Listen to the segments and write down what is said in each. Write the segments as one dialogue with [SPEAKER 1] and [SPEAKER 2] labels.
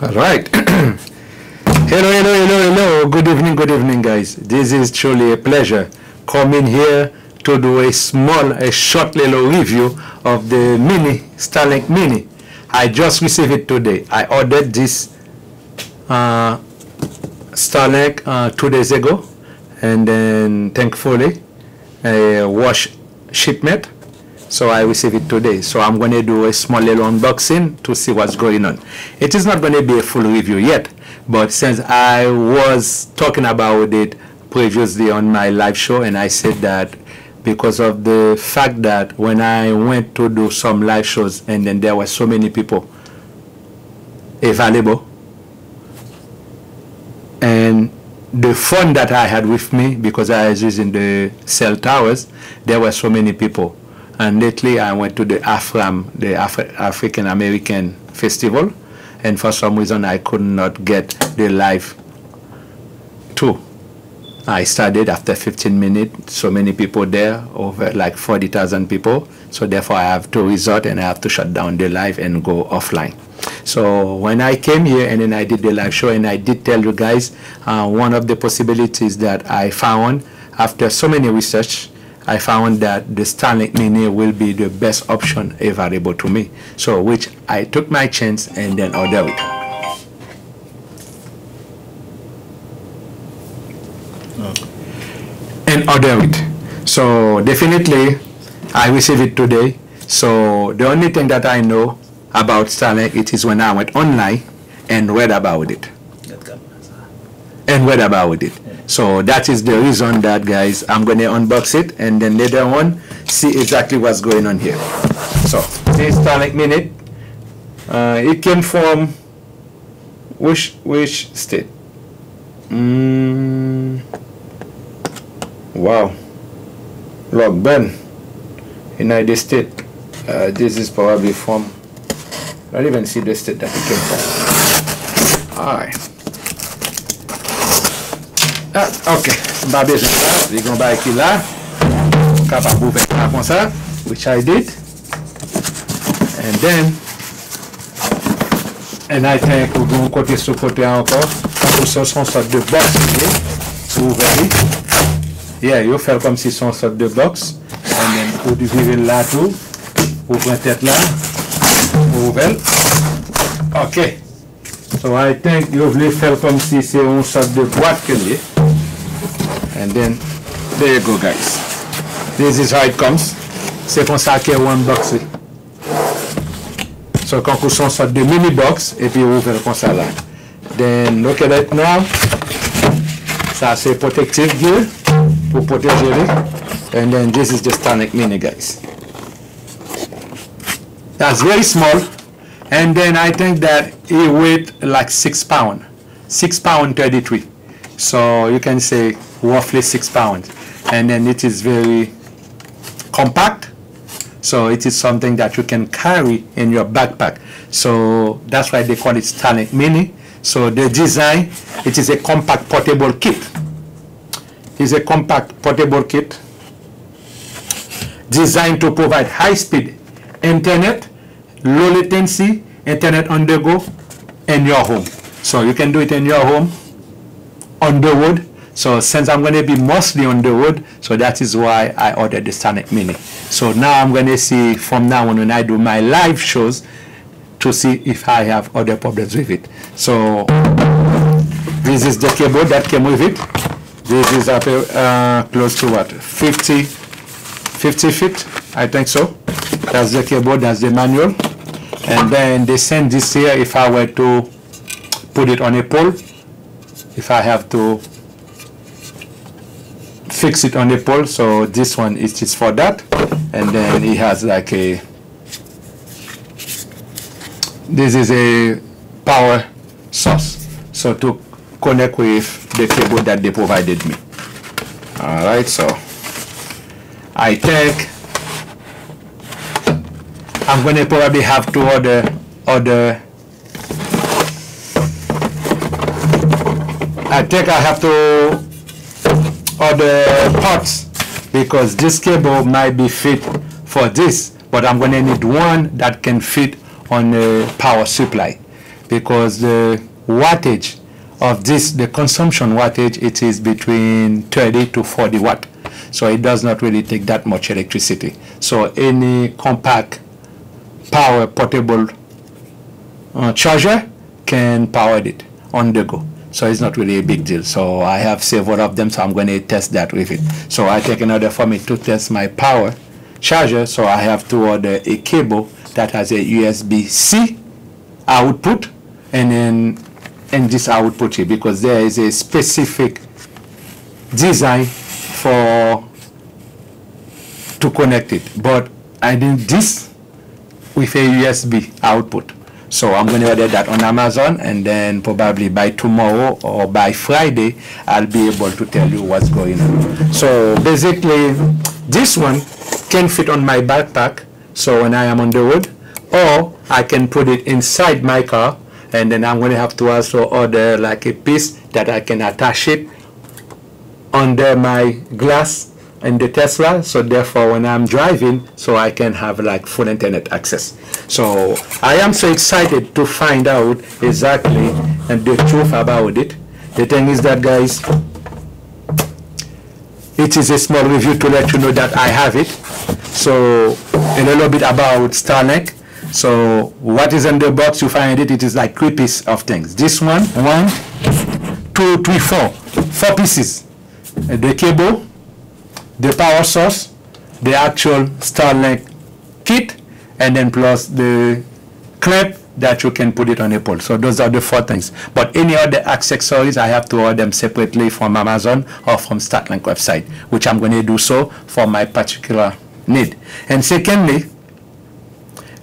[SPEAKER 1] All right. Hello. Good evening, guys. This is truly a pleasure coming here to do a short little review of the Starlink Mini. I just received it today. I ordered this Starlink 2 days ago, and then thankfully a wash shipment. So I received it today. So I'm going to do a small little unboxing to see what's going on. It is not going to be a full review yet, but since I was talking about it previously on my live show, and I said that because of the fact that when I went to do some live shows and then there were so many people available, and the phone that I had with me, because I was using the cell towers, there were so many people. And lately I went to the AFRAM, the African American Festival, and for some reason I could not get the live tour. I started after 15 minutes, so many people there, over like 40,000 people. So therefore I have to resort and I have to shut down the live and go offline. So when I came here and then I did the live show, and I did tell you guys one of the possibilities that I found after so many research, I found that the Starlink Mini will be the best option available to me. So which I took my chance and then ordered it. And order it. So definitely I received it today. So the only thing that I know about Starlink, it is when I went online and read about it. So that is the reason that, guys, I'm going to unbox it and then later on see exactly what's going on here. So this Starlink Mini, it came from which state? Wow, Lockburn, United States. This is probably from, I don't even see the state that it came from. All right. Ok, m'a besoin de ça, les gants qui là, capable de faire comme ça, which I did, and I think we're going to côté sur côté encore, pour ça son sorte de box, vous voyez, yeah, you feel comme si son sorte de box, and then vous virer là tout, vous prenez tête là, vous ouvrez, ok. So I think you will feel comme si c'est une sorte de boîte que l'est. And then there you go, guys. This is how it comes. C'est comme ça qu'on unbox. So quand vous sont sorte de mini box et puis vous ouvrez comme ça là. Then look at it now. Ça c'est protective gear pour protéger. And then this is the Starlink Mini, guys. That's very small. And then I think that it weighs like 6 pounds. 6 pounds 33. So you can say roughly 6 pounds. And then it is very compact. So it is something that you can carry in your backpack. So that's why they call it Starlink Mini. So the design, it is a compact portable kit. It's a compact portable kit designed to provide high-speed internet, low latency internet on the go in your home. So you can do it in your home, on the road. So since I'm going to be mostly on the road, so that is why I ordered the Starlink Mini. So now I'm going to see from now on when I do my live shows to see if I have other problems with it. So this is the cable that came with it. This is up close to what, 50 feet, I think so. That's the cable, that's the manual. And then they send this here if I were to put it on a pole, if I have to fix it on a pole. So this one is just for that. And then it has like a, this is a power source, so to connect with the cable that they provided me. All right, so I think I'm going to probably have to order. I think I have to order parts because this cable might be fit for this, but I'm going to need one that can fit on a power supply, because the wattage of this, the consumption wattage, it is between 30 to 40 watt. So it does not really take that much electricity. So any compact power portable charger can power it on the go. So it's not really a big deal. So I have several of them, so I'm going to test that with it. So I think in order for me to test my power charger, so I have to order a cable that has a USB-C output and then this output here, because there is a specific design to connect it. But I need this with a USB output. So I'm going to order that on Amazon, and then probably by tomorrow or by Friday, I'll be able to tell you what's going on. So basically, this one can fit on my backpack, so when I am on the road, or I can put it inside my car, and then I'm going to have to also order like a piece that I can attach it under my glass in the Tesla, so therefore when I'm driving, so I can have like full internet access. So I am so excited to find out exactly and the truth about it. The thing is that, guys, it is a small review to let you know that I have it. So a little bit about Starlink. So what is in the box, you find it, it is like 3 pieces of things. This one, 1, 2, 3, 4 pieces. The cable, the power source, the actual Starlink kit, and then plus the clamp that you can put it on a pole. So those are the 4 things. But any other accessories, I have to order them separately from Amazon or from Starlink website, which I'm going to do so for my particular need. And secondly,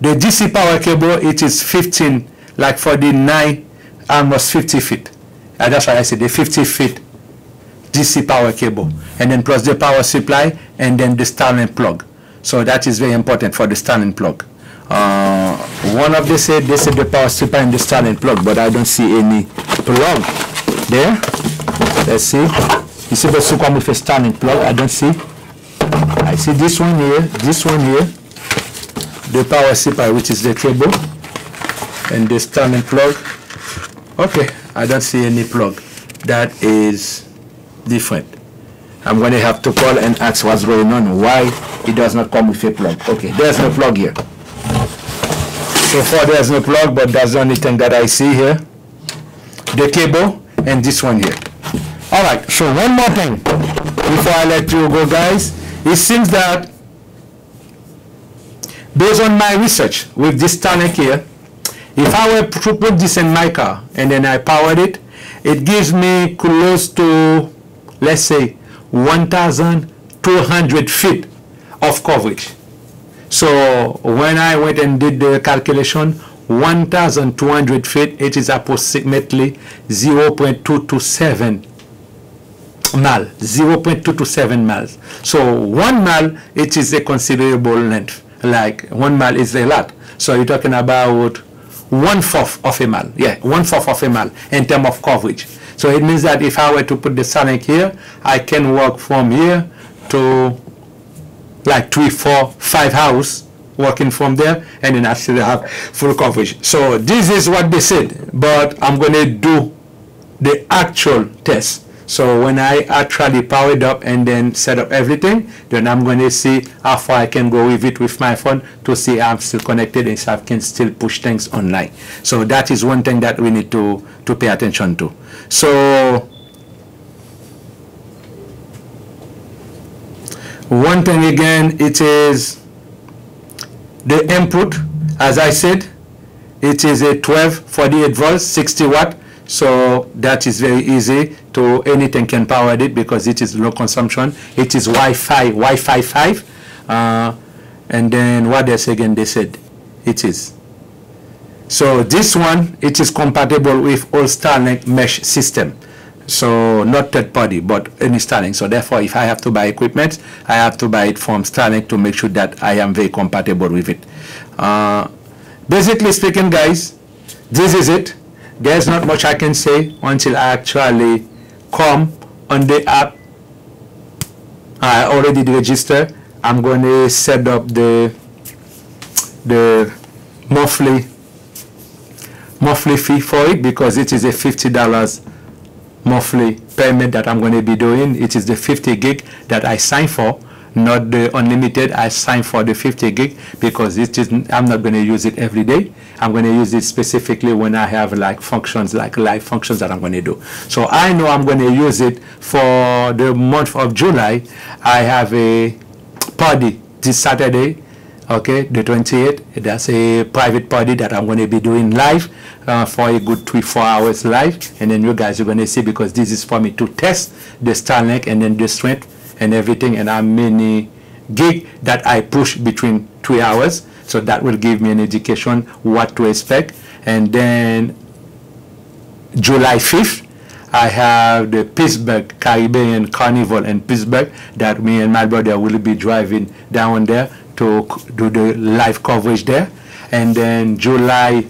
[SPEAKER 1] the DC power cable, it is 15, like for the 9, almost 50 feet. And that's why I said the 50 feet DC power cable, and then plus the power supply, and then the Starlink plug. So that is very important for the Starlink plug. One of they said the power supply and the Starlink plug, but I don't see any plug there. Let's see. It's supposed to come with a Starlink plug. I don't see. I see this one here, the power supply, which is the cable, and the Starlink plug. Okay, I don't see any plug. That is different. I'm going to have to call and ask what's going on, why it does not come with a plug. Okay, there's no plug here. So far there's no plug, but that's the only thing that I see here. The cable and this one here. Alright, so one more thing before I let you go, guys. It seems that based on my research with this Starlink here, if I were to put this in my car and then I powered it, it gives me close to, let's say, 1,200 feet of coverage. So when I went and did the calculation, 1,200 feet, it is approximately 0.227 miles. 0.227 miles. So 1 mile, it is a considerable length. Like 1 mile is a lot. So you're talking about 1/4 of a mile. Yeah, 1/4 of a mile in terms of coverage. So it means that if I were to put the Starlink here, I can walk from here to like 3, 4, 5 houses, working from there, and then I still have full coverage. So this is what they said, but I'm going to do the actual test. So when I actually power it up and then set up everything, then I'm going to see how far I can go with it with my phone to see I'm still connected and so I can still push things online. So that is one thing that we need to pay attention to. So one thing again, it is the input. As I said, it is a 1248 volts, 60 watt. So that is very easy to, anything can power it because it is low consumption. It is Wi-Fi 5. And then what else again they said? It is. So this one, it is compatible with all Starlink mesh system. So not third party, but any Starlink. So therefore, if I have to buy equipment, I have to buy it from Starlink to make sure that I am very compatible with it. Basically speaking, guys, this is it. There's not much I can say until I actually come on the app. I already registered. I'm going to set up the monthly monthly fee for it, because it is a $50 monthly payment that I'm going to be doing. It is the 50 gig that I signed for, not the unlimited. I signed for the 50 gig because I'm not going to use it every day. I'm going to use it specifically when I have like functions, like live functions that I'm going to do. So I know I'm going to use it for the month of July. I have a party this Saturday, okay, the 28th. That's a private party that I'm going to be doing live for a good 3-4 hours live, and then you guys are going to see, because this is for me to test the Starlink and then the strength and everything, and how many gig that I push between 3 hours. So that will give me an indication what to expect. And then July 5th, I have the Pittsburgh Caribbean Carnival in Pittsburgh that me and my brother will be driving down there to do the live coverage there. And then July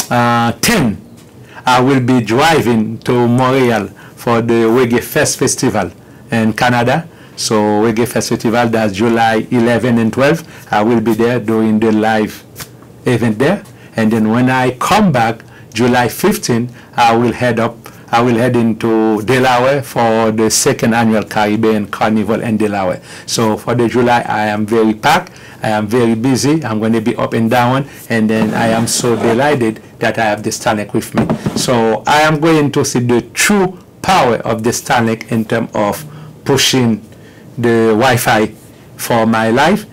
[SPEAKER 1] 10, I will be driving to Montreal for the Reggae Fest Festival in Canada. So Reggae Fest Festival, that's July 11 and 12. I will be there doing the live event there. And then when I come back, July 15, I will head into Delaware for the second annual Caribbean Carnival in Delaware. So for the July, I am very packed. I am very busy. I'm going to be up and down. And then I am so delighted that I have the Starlink with me. So I am going to see the true power of the Starlink in terms of pushing the Wi-Fi for my life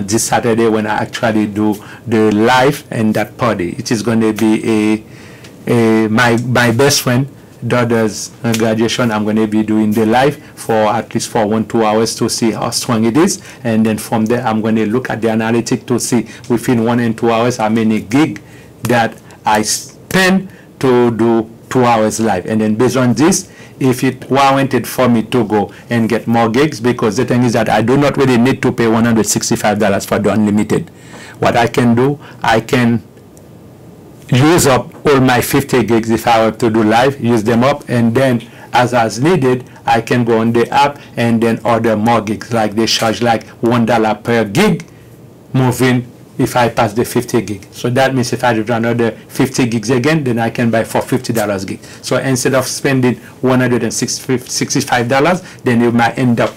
[SPEAKER 1] this Saturday when I actually do the live and that party. It is going to be my best friend daughter's graduation. I'm going to be doing the live for at least for 1-2 hours to see how strong it is, and then from there I'm going to look at the analytics to see within 1 and 2 hours how many gig that I spend to do 2 hours live, and then based on this, if it warranted for me to go and get more gigs, because the thing is that I do not really need to pay $165 for the unlimited. What I can do, I can use up all my 50 gigs if I were to do live, use them up, and then as needed, I can go on the app and then order more gigs. Like they charge like $1 per gig moving if I pass the 50 gig. So that means if I do another 50 gigs again, then I can buy for $50 gig. So instead of spending $165, then it might end up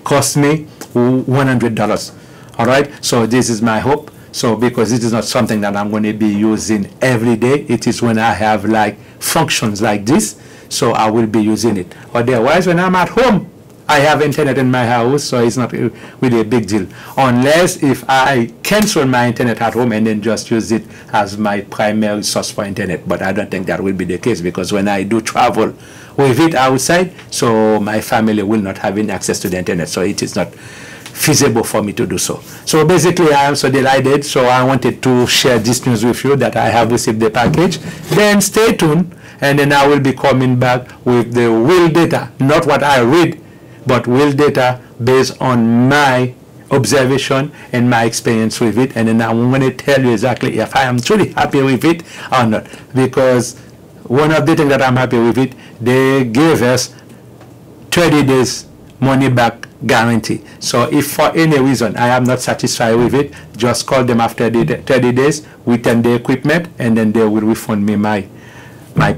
[SPEAKER 1] cost me $100. All right. So this is my hope. So because it is not something that I'm going to be using every day, it is when I have like functions like this, so I will be using it. Otherwise, when I'm at home, I have internet in my house, so it's not really a big deal. Unless if I cancel my internet at home and then just use it as my primary source for internet. But I don't think that will be the case, because when I do travel with it outside, so my family will not have any access to the internet. So it is not feasible for me to do so. So basically, I am so delighted. So I wanted to share this news with you that I have received the package. Then stay tuned, and then I will be coming back with the real data, not what I read, but real data based on my observation and my experience with it. And then I'm going to tell you exactly if I am truly happy with it or not. Because one of the things that I'm happy with it, they gave us 30 days money back guarantee. So if for any reason I am not satisfied with it, just call them after the 30 days, return the equipment, and then they will refund me my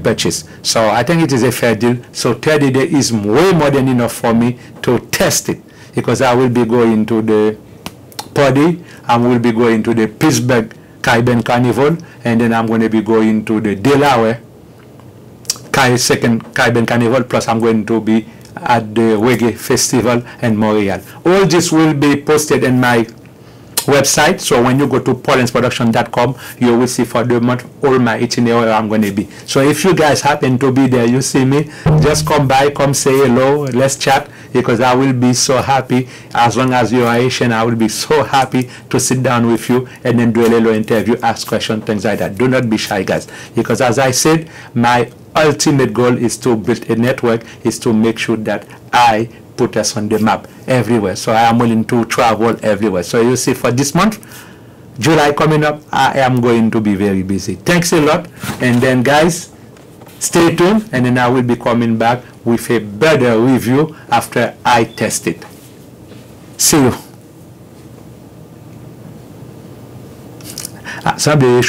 [SPEAKER 1] purchase. So I think it is a fair deal. So 30 days is way more than enough for me to test it, because I will be going to the party, I will be going to the Pittsburgh Caribbean Carnival, and then I'm going to be going to the Delaware second Caribbean Carnival, plus I'm going to be at the Reggae Festival in Montreal. All this will be posted in my website. So when you go to paulinsproduction.com, you will see for the month all my itinerary where I'm going to be. So if you guys happen to be there, you see me, just come by, come say hello, let's chat, because I will be so happy. As long as you are Asian, I will be so happy to sit down with you and then do a little interview, ask questions, things like that. Do not be shy, guys, because as I said, my ultimate goal is to build a network, is to make sure that I put us on the map everywhere. So I am willing to travel everywhere. So you see, for this month, July coming up, I am going to be very busy. Thanks a lot. And then guys, stay tuned, and then I will be coming back with a better review after I test it. See you. Somebody